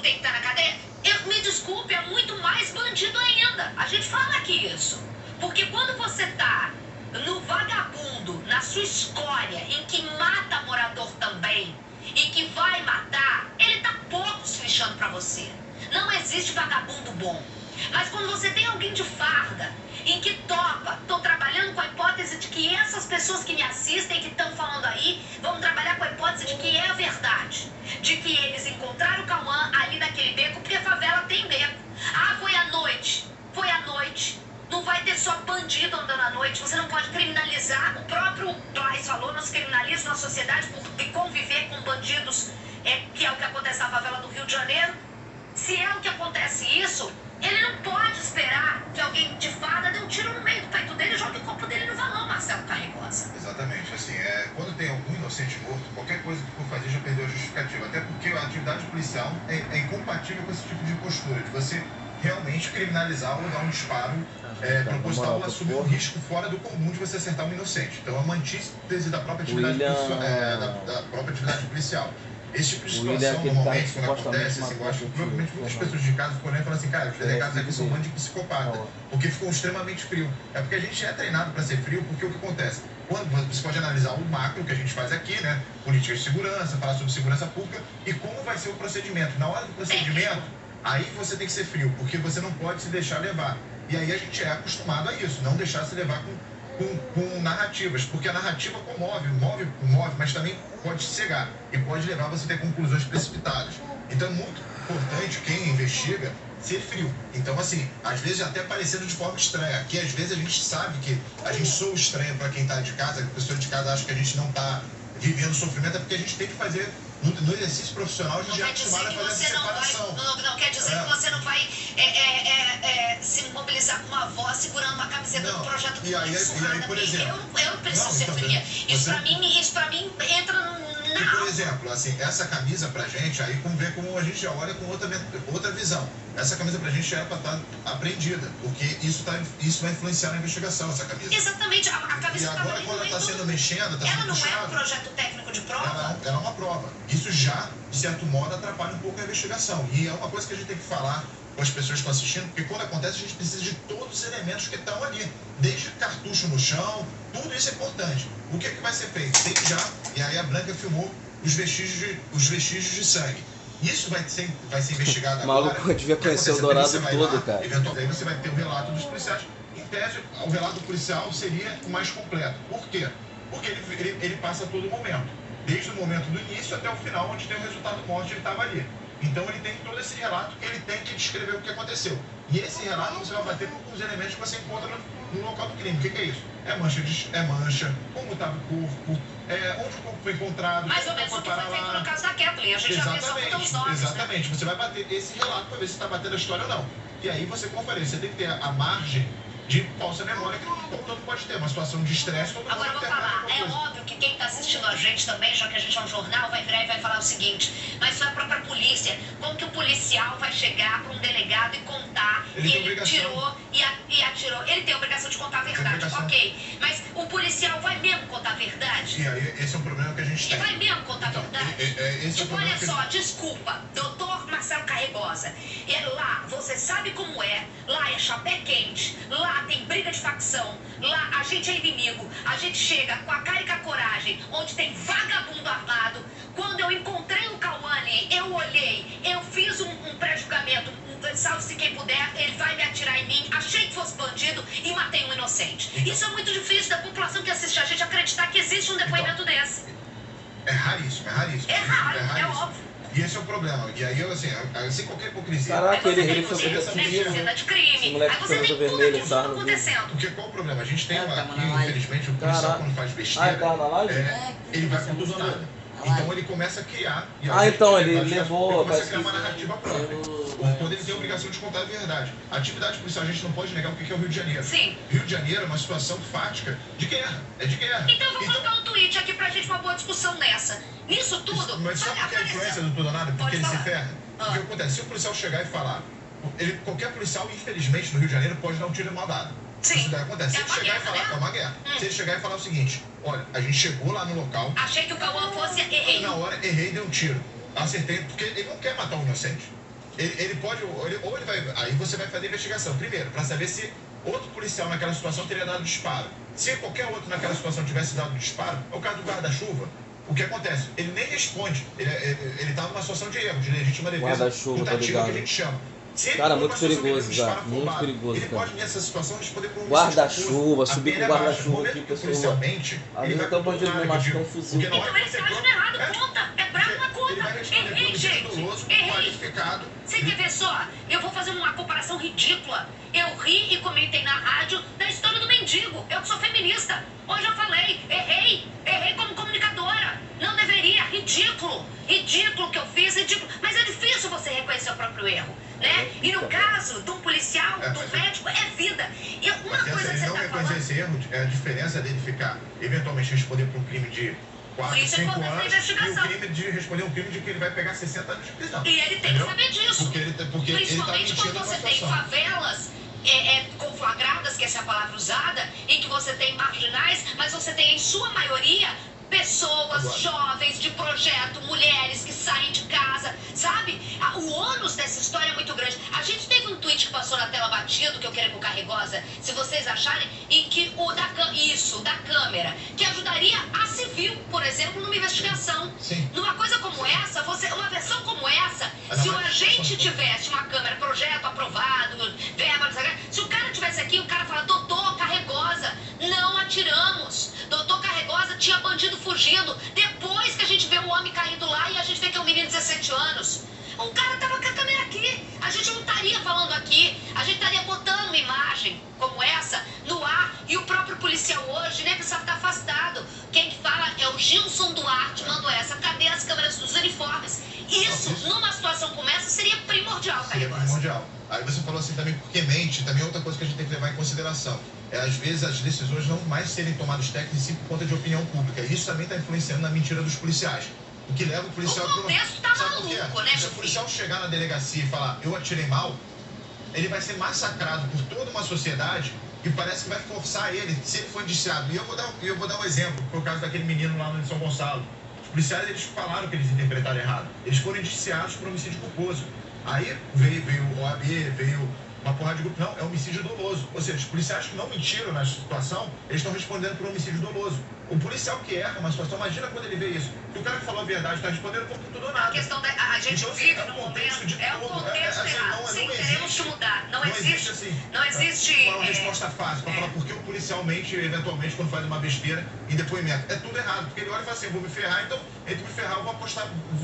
tem que estar na cadeia? Me desculpe, é muito mais bandido ainda. A gente fala aqui isso. Porque quando você tá no vagabundo, na sua escória, em que mata morador também, e que vai matar, ele tá pouco se lixando pra você. Não existe vagabundo bom. Mas quando você tem alguém de farda, em que topa, tô trabalhando com a hipótese de que essas pessoas que me assistem, que estão falando aí, vão trabalhar com a hipótese de que é verdade. De que eles encontraram o Cauã ali naquele beco, porque a favela tem beco. Ah, foi à noite. Foi à noite. Não vai ter só bandido andando à noite. Você não pode criminalizar. O próprio Blais falou, não se criminaliza na sociedade por conviver com bandidos, que é o que acontece na favela do Rio de Janeiro. Se é o que acontece isso, ele não pode esperar que alguém de farda dê um tiro no meio do peito dele e jogue o corpo dele no valão, Marcelo Carregosa. Exatamente. Assim, quando tem algum inocente morto, qualquer coisa que for fazer já perdeu a justificativa. Até porque a atividade policial é incompatível com esse tipo de postura, de você realmente criminalizar ou dar um disparo proposital ou assumir um risco fora do comum de você acertar um inocente. Então é uma antítese da própria atividade, da própria atividade policial. Esse tipo de situação, normalmente, quando acontece, assim, provavelmente muitas pessoas de casa ficam olhando e falam assim, cara, os delegados aqui são um bando de psicopata, porque ficam extremamente frio. É porque a gente é treinado para ser frio, porque o que acontece? Quando você pode analisar o macro que a gente faz aqui, né? Políticas de segurança, falar sobre segurança pública e como vai ser o procedimento. Na hora do procedimento, aí você tem que ser frio, porque você não pode se deixar levar. E aí a gente é acostumado a isso, não deixar se levar com narrativas, porque a narrativa move, mas também pode cegar e pode levar você a ter conclusões precipitadas. Então é muito importante quem investiga ser frio. Então, assim, às vezes até parecendo de forma estranha. Aqui, às vezes, a gente sabe que a gente soa estranho para quem está de casa, que a pessoa de casa acha que a gente não está vivendo sofrimento, é porque a gente tem que fazer, no exercício profissional, a gente é acostumado a fazer essa separação. Não quer dizer que você não vai se mobilizar com uma voz segurando uma camiseta do projeto do e aí, por exemplo, eu preciso ser fria. Isso pra mim entra na... E, por exemplo, assim, essa camisa pra gente, aí vê como a gente já olha com outra visão. Essa camisa pra gente era pra estar apreendida, porque isso vai influenciar na investigação, essa camisa. Exatamente, a camisa... E agora, quando ela está sendo mexida, está sendo puxada... Ela não é um projeto técnico de prova? Ela é uma prova. Isso já, de certo modo, atrapalha um pouco a investigação. E é uma coisa que a gente tem que falar com as pessoas que estão assistindo, porque quando acontece, a gente precisa de todos os elementos que estão ali. Desde cartucho no chão, tudo isso é importante. O que vai ser feito? Tem já, e aí a Branca filmou os vestígios de sangue. Isso vai ser investigado agora. O maluco devia conhecer o Dourado todo, cara. Eventualmente você vai ter o relato dos policiais. Em tese, o relato policial seria o mais completo. Por quê? Porque ele passa a todo momento. Desde o momento do início até o final, onde tem o resultado morte, ele estava ali. Então ele tem todo esse relato que ele tem que descrever o que aconteceu. E esse relato você vai bater com os elementos que você encontra no local do crime. O que é isso? É mancha, como estava o corpo, onde o corpo foi encontrado. Mais ou menos o que foi feito no caso da Kathleen. A gente já pensou com os nomes. Exatamente. Você vai bater esse relato para ver se está batendo a história ou não. E aí você confere. Você tem que ter a margem de falsa memória, que todo mundo pode ter. Uma situação de estresse, todo mundo Agora eu vou falar, é óbvio que quem está assistindo a gente também, já que a gente é um jornal, vai virar e vai falar o seguinte, mas foi a própria polícia. Como que o policial vai chegar para um delegado e contar que ele tirou e atirou? Ele tem a obrigação de contar a verdade, ok. Mas o policial vai mesmo contar a verdade? E aí, esse é um problema que a gente tem. Ele vai mesmo contar a verdade? Tipo, olha só, desculpa, doutor Marcelo Carregosa, lá, você sabe como é, lá é chapé quente, lá tem briga de facção, lá a gente é inimigo, a gente chega com a cara e com a coragem, onde tem vagabundo armado. Quando eu encontrei o Cauane, eu olhei, eu fiz um pré-julgamento, salve-se quem puder, ele vai me atirar em mim, achei que fosse bandido e matei um inocente. Isso é muito difícil da população que assiste a gente acreditar que existe um depoimento desse. É raríssimo. É raro, é óbvio. E esse é o problema. E aí, assim qualquer hipocrisia. Caraca, ele foi cena de crime. Aí você tem tudo aquilo acontecendo. Porque qual o problema? A gente tem aqui, infelizmente, o policial quando faz besteira, ele vai por tudo ou nada. Então ele começa a criar. Então ele levou. Ele começa a criar uma narrativa própria. Quando ele tem a obrigação de contar a verdade. A atividade policial, a gente não pode negar o que é o Rio de Janeiro. Sim. Rio de Janeiro é uma situação fática de guerra. É de guerra. Então eu vou colocar um tweet aqui pra gente uma boa discussão nessa. Nisso tudo. Mas sabe por que a influência do tudo ou nada? Porque ele se ferra. O que acontece? Se o policial chegar e falar, qualquer policial, infelizmente, no Rio de Janeiro, pode dar um tiro mal dado. Sim. Isso daí acontece. Se ele chegar e falar, é uma guerra. Se ele chegar e falar o seguinte, olha, a gente chegou lá no local. Achei que o Cauã fosse, errei. Na hora, errei e dei um tiro. Acertei, porque ele não quer matar um inocente. Ele pode, ou ele vai, aí você vai fazer a investigação, primeiro, para saber se outro policial naquela situação teria dado disparo. Se qualquer outro naquela situação tivesse dado disparo, é o caso do guarda-chuva, o que acontece? Ele nem responde, ele está numa situação de erro, de legítima defesa putativa, que a gente chama. Cara, muito perigoso já, muito perigoso, ele pode nessa situação responder por um guarda-chuva, subir com o guarda-chuva aqui, pessoal. Ele vai então pode me machucar um fuzil. Então ele está agindo errado, conta, é bravo na conta. Errei, gente, errei. Você quer ver só? Eu vou fazer uma comparação ridícula. Eu ri e comentei na rádio da história do mendigo. Eu que sou feminista. Hoje eu falei, errei como comunicadora. Não deveria, ridículo o que eu fiz, ridículo. Mas é difícil você reconhecer o próprio erro, né? E no caso de um policial, de um médico, é vida. E uma coisa que você não reconhecer esse erro, é a diferença dele ficar, eventualmente, responder por um crime de 4, 5 anos, e o crime de responder um crime de que ele vai pegar 60 anos de prisão. E ele tem que saber disso. Porque principalmente ele tá quando você tem favelas conflagradas, que essa é a palavra usada, em que você tem marginais, mas você tem, em sua maioria, pessoas jovens de projeto, mulheres que saem de casa, sabe? O ônus dessa história é muito grande. A gente teve um tweet que passou na tela batido, que eu quero colocar Carregosa, se vocês acharem, em que o da câmera, que ajudaria a civil, por exemplo, numa investigação. Sim. Numa coisa como essa, uma versão como essa, se o agente tivesse uma câmera, projeto aprovado, verba, se o cara tivesse aqui, o cara fala, doutor Carregosa, não atiramos. Doutor Carregosa, tinha bandido fugindo. Depois que a gente vê o homem caindo lá e a gente vê que é um menino de 17 anos. O cara tava com a câmera aqui. A gente não estaria falando aqui. A gente estaria botando uma imagem como essa no ar. E o próprio policial hoje nem precisava estar afastado. Quem que fala é o Gilson Duarte. Mandou essa. Cadê as câmeras dos uniformes? Isso, numa situação como essa, seria primordial, Carregosa. Seria primordial. Aí você falou assim também, porque mente, também é outra coisa que a gente tem que levar em consideração. Às vezes as decisões não mais serem tomadas técnicas por conta de opinião pública. E isso também está influenciando na mentira dos policiais. O que leva o policial... O contexto tá maluco, né, se o policial chegar na delegacia e falar, eu atirei mal, ele vai ser massacrado por toda uma sociedade e parece que vai forçar ele, se ele for indiciado. E eu vou dar um exemplo, que foi o caso daquele menino lá no São Gonçalo. Os policiais, eles falaram que eles interpretaram errado. Eles foram indiciados por homicídio culposo. Aí veio o OAB, veio uma porrada de grupo. Não, é homicídio doloso. Ou seja, os policiais que não mentiram na situação, eles estão respondendo por homicídio doloso. O policial que erra uma situação, imagina quando ele vê isso. Que o cara que falou a verdade está respondendo por tudo ou nada. A questão a gente então, vive assim, no momento, de é o contexto errado. Sim, teremos que mudar. Não existe assim, não existe uma resposta fácil para falar porque o policial mente, eventualmente, quando faz uma besteira em depoimento. É tudo errado, porque ele olha e fala assim, eu vou me ferrar, então, entre me ferrar, eu vou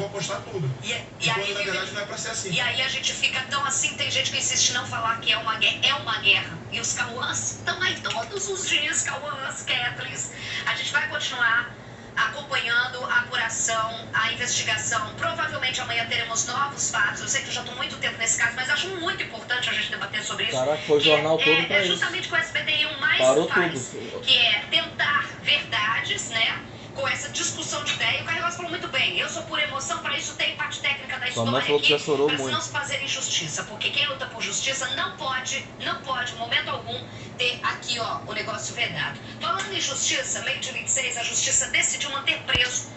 apostar tudo. E quando, aí, na verdade, não é para ser assim. E aí a gente fica tão assim, tem gente que insiste em não falar que é uma guerra. É uma guerra. E os Cauãs estão aí todos os dias, Cauãs, Ketlins. A gente vai continuar acompanhando a apuração, a investigação. Provavelmente amanhã teremos novos fatos. Eu sei que eu já estou muito tempo nesse caso, mas acho muito importante a gente debater sobre isso. Caraca, foi o jornal todo pra isso. Justamente com o SBTI o mais Parou faz, tudo. que é tentar verdades, né? Com essa discussão de ideia. O Carregosa falou muito bem. Eu sou por emoção, para isso tem parte técnica da história aqui, para não se fazer injustiça. Porque quem luta por justiça não pode, em momento algum, ter aqui, ó, o negócio vedado. Falando em justiça, meio de 26, a justiça decidiu manter preso